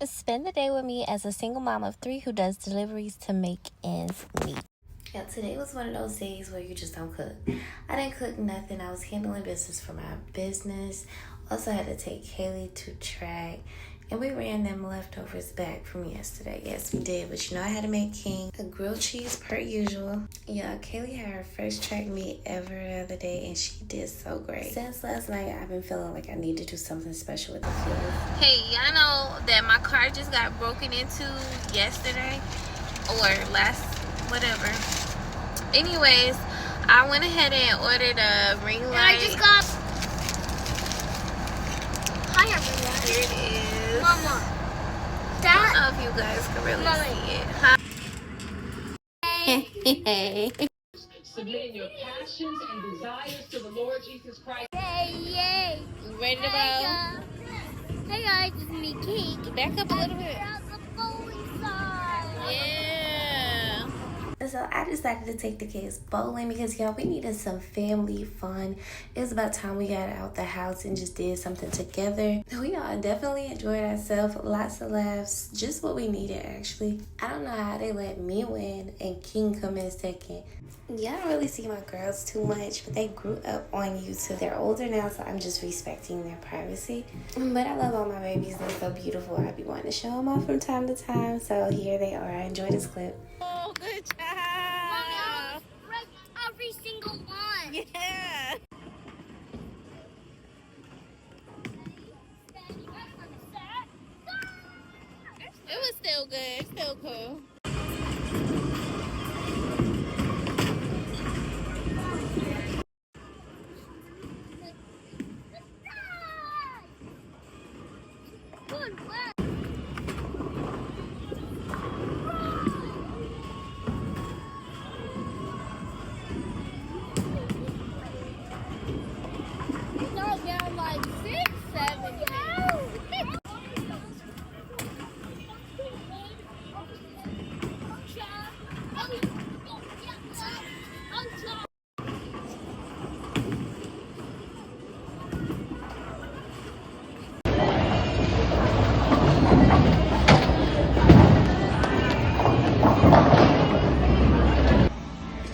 Spend the day with me as a single mom of 3 who does deliveries to make ends meet. Yeah, today was one of those days where you just don't cook. I didn't cook nothing. I was handling business for my business. Also had to take Haley to track. And we ran them leftovers back from yesterday. Yes, we did. But you know I had to make King a grilled cheese per usual. Yeah, Kaylee had her first track meet ever the other day, and she did so great. Since last night, I've been feeling like I need to do something special with the kids. Hey, y'all know that my car just got broken into yesterday or last, whatever. Anyways, I went ahead and ordered a ring light. And I just got... Hi, everyone. Here it is. Mama. I don't know if you guys can really see it. Huh? Hey. Submitting your passions and desires to the Lord Jesus Christ. Yay. You ready to go? Hey guys, it's me, Cake. Back up a little bit. Yeah. So I decided to take the kids bowling because, y'all, we needed some family fun. It was about time we got out the house and just did something together. We all definitely enjoyed ourselves. Lots of laughs. Just what we needed, actually. I don't know how they let me win and King come in second. Y'all don't really see my girls too much, but they grew up on YouTube. They're older now, so I'm just respecting their privacy. But I love all my babies. They're so beautiful. I be wanting to show them off from time to time. So here they are. Enjoy this clip. Oh, good job. Mommy, every single one. Yeah. It was still good. Still cool. Good work. No, they're like 6, 7.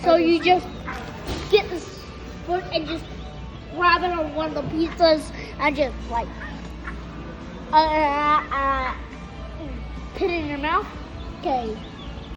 So you just get this foot and just grab it on one of the pizzas and just like put it in your mouth. Okay.